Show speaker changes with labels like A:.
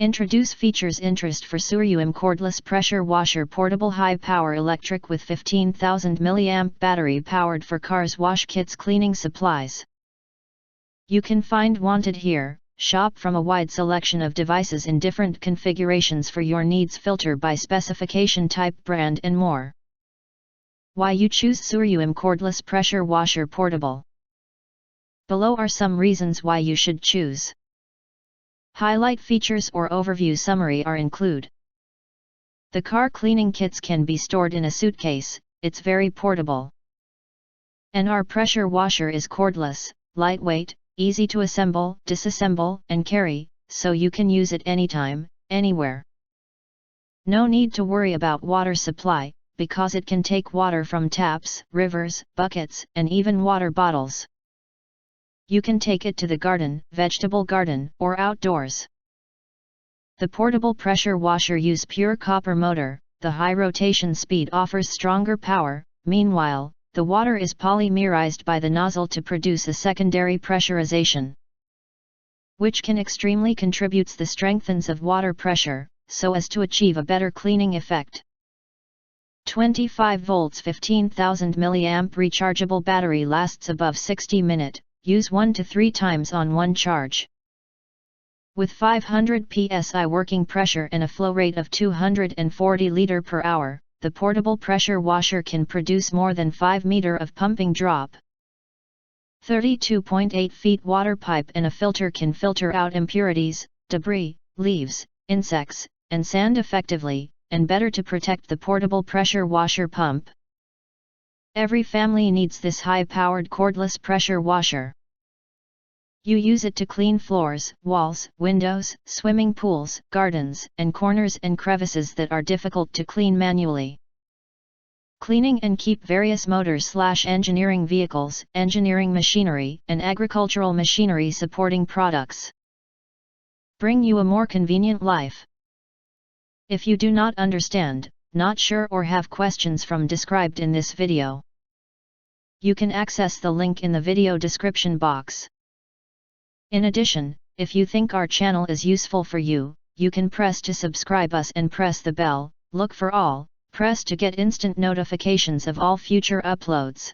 A: Introduce features interest for SURUIM Cordless Pressure Washer Portable High Power Electric with 15,000 mAh battery powered for cars wash kits cleaning supplies. You can find wanted here. Shop from a wide selection of devices in different configurations for your needs, filter by specification, type, brand and more. Why you choose SURUIM Cordless Pressure Washer Portable. Below are some reasons why you should choose. Highlight features or overview summary are include. The car cleaning kits can be stored in a suitcase, it's very portable. And our pressure washer is cordless, lightweight, easy to assemble, disassemble and carry, so you can use it anytime, anywhere. No need to worry about water supply, because it can take water from taps, rivers, buckets, and even water bottles. You can take it to the garden, vegetable garden, or outdoors. The portable pressure washer uses pure copper motor. The high rotation speed offers stronger power. Meanwhile, the water is polymerized by the nozzle to produce a secondary pressurization, which can extremely contributes the strengthens of water pressure, so as to achieve a better cleaning effect. 25 volts 15,000 mAh rechargeable battery lasts above 60 minutes. Use 1 to 3 times on one charge. With 500 psi working pressure and a flow rate of 240 liters per hour, the portable pressure washer can produce more than 5 meters of pumping drop. 32.8 feet water pipe and a filter can filter out impurities, debris, leaves, insects, and sand effectively, and better to protect the portable pressure washer pump. Every family needs this high-powered cordless pressure washer. You use it to clean floors, walls, windows, swimming pools, gardens, and corners and crevices that are difficult to clean manually. Cleaning and keep various motors/engineering vehicles, engineering machinery, and agricultural machinery supporting products. Bring you a more convenient life. If you do not understand, not sure or have questions from described in this video, you can access the link in the video description box. In addition, if you think our channel is useful for you, you can press to subscribe us and press the bell, look for all, press to get instant notifications of all future uploads.